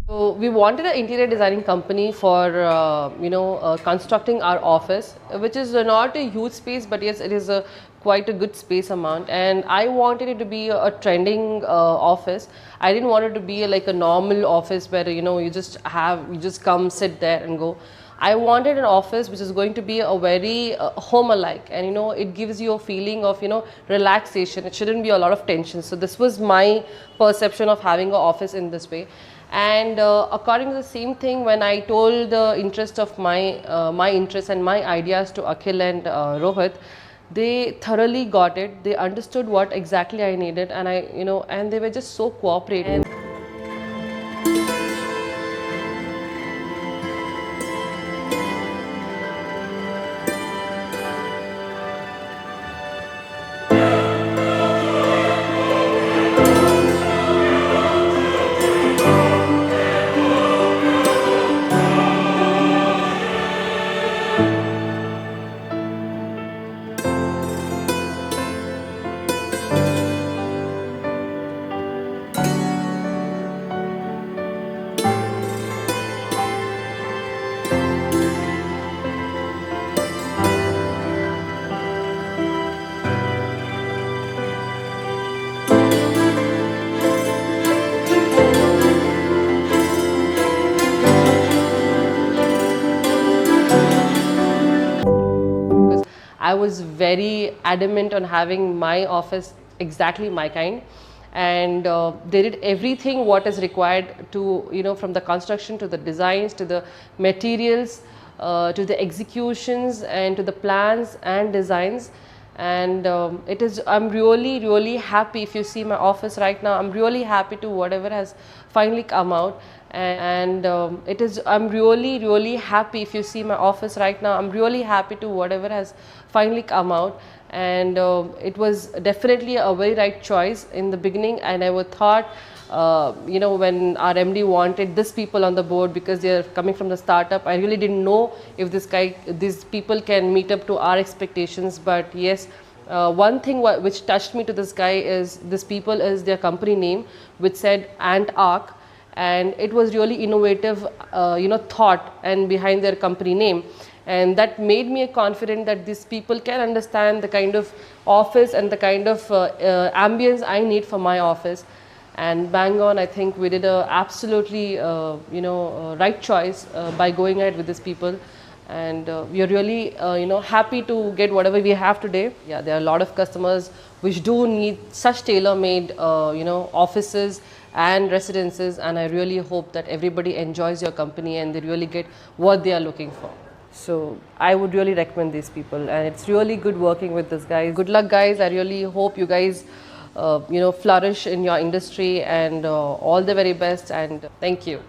So we wanted an interior designing company for constructing our office, which is not a huge space, but yes, it is a quite a good space amount. And I wanted it to be a trending office. I didn't want it to be like a normal office where you just come, sit there, and go. I wanted an office which is going to be a very home-alike, and it gives you a feeling of relaxation. It shouldn't be a lot of tension. So this was my perception of having an office in this way. And according to the same thing, when I told the interest of my interest and my ideas to Akhil and Rohit, they thoroughly got it. They understood what exactly I needed, and and they were just so cooperative. I was very adamant on having my office exactly my kind, and they did everything what is required to from the construction to the designs to the materials to the executions and to the plans and designs. And I'm really happy. If you see my office right now, I'm really happy to whatever has finally come out. And I'm really happy. If you see my office right now, I'm really happy to whatever has finally come out. And it was definitely a very right choice. In the beginning, I never thought when our MD wanted these people on the board because they are coming from the startup, I really didn't know if these people can meet up to our expectations. But yes, one thing which touched me to this guy is their company name, which said Antarch, and it was really innovative thought and behind their company name. And that made me confident that these people can understand the kind of office and the kind of ambience I need for my office. And bang on, I think we did a absolutely right choice by going ahead with these people. And we are really happy to get whatever we have today. Yeah, there are a lot of customers which do need such tailor-made offices and residences, and I really hope that everybody enjoys your company and they really get what they are looking for. So I would really recommend these people, and it's really good working with this guys. Good luck, guys. I really hope you guys flourish in your industry, and all the very best, and thank you.